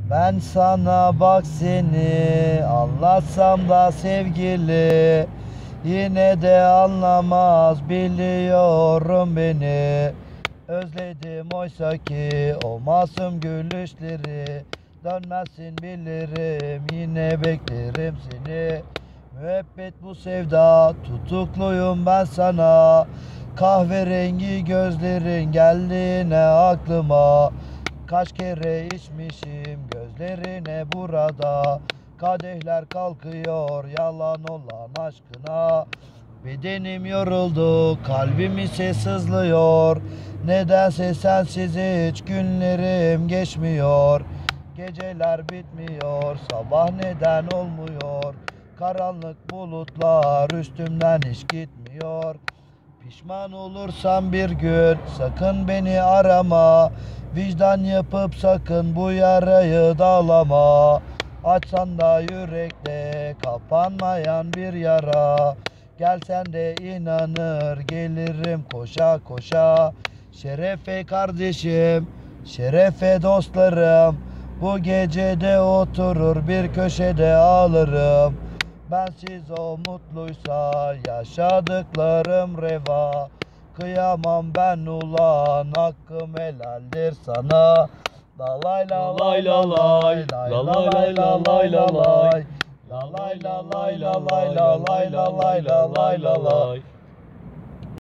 Ben sana bak seni anlatsam da sevgili, yine de anlamaz biliyorum beni. Özledim oysa ki o masum gülüşleri, dönmezsin bilirim yine beklerim seni. Müebbet bu sevda, tutukluyum ben sana. Kahverengi gözlerin geldi yine aklıma. Kaç kere içmişim gözlerine burada. Kadehler kalkıyor yalan olan aşkına. Bedenim yoruldu, kalbim ise sızlıyor. Nedense sensiz hiç günlerim geçmiyor. Geceler bitmiyor, sabah neden olmuyor? Karanlık bulutlar üstümden hiç gitmiyor. Pişman olursan bir gün sakın beni arama. Vicdan yapıp sakın bu yarayı dağlama. Açsan da yürekte kapanmayan bir yara. Gelsen de inanır gelirim koşa koşa. Şerefe kardeşim, şerefe dostlarım. Bu gecede oturur bir köşede ağlarım. Bensiz o mutluysa yaşadıklarım reva. Kıyamam ben ulan, hakkım helaldir sana. La lay la lay la lay, la lay la lay la lay, la lay la lay la lay la lay la lay la lay la lay.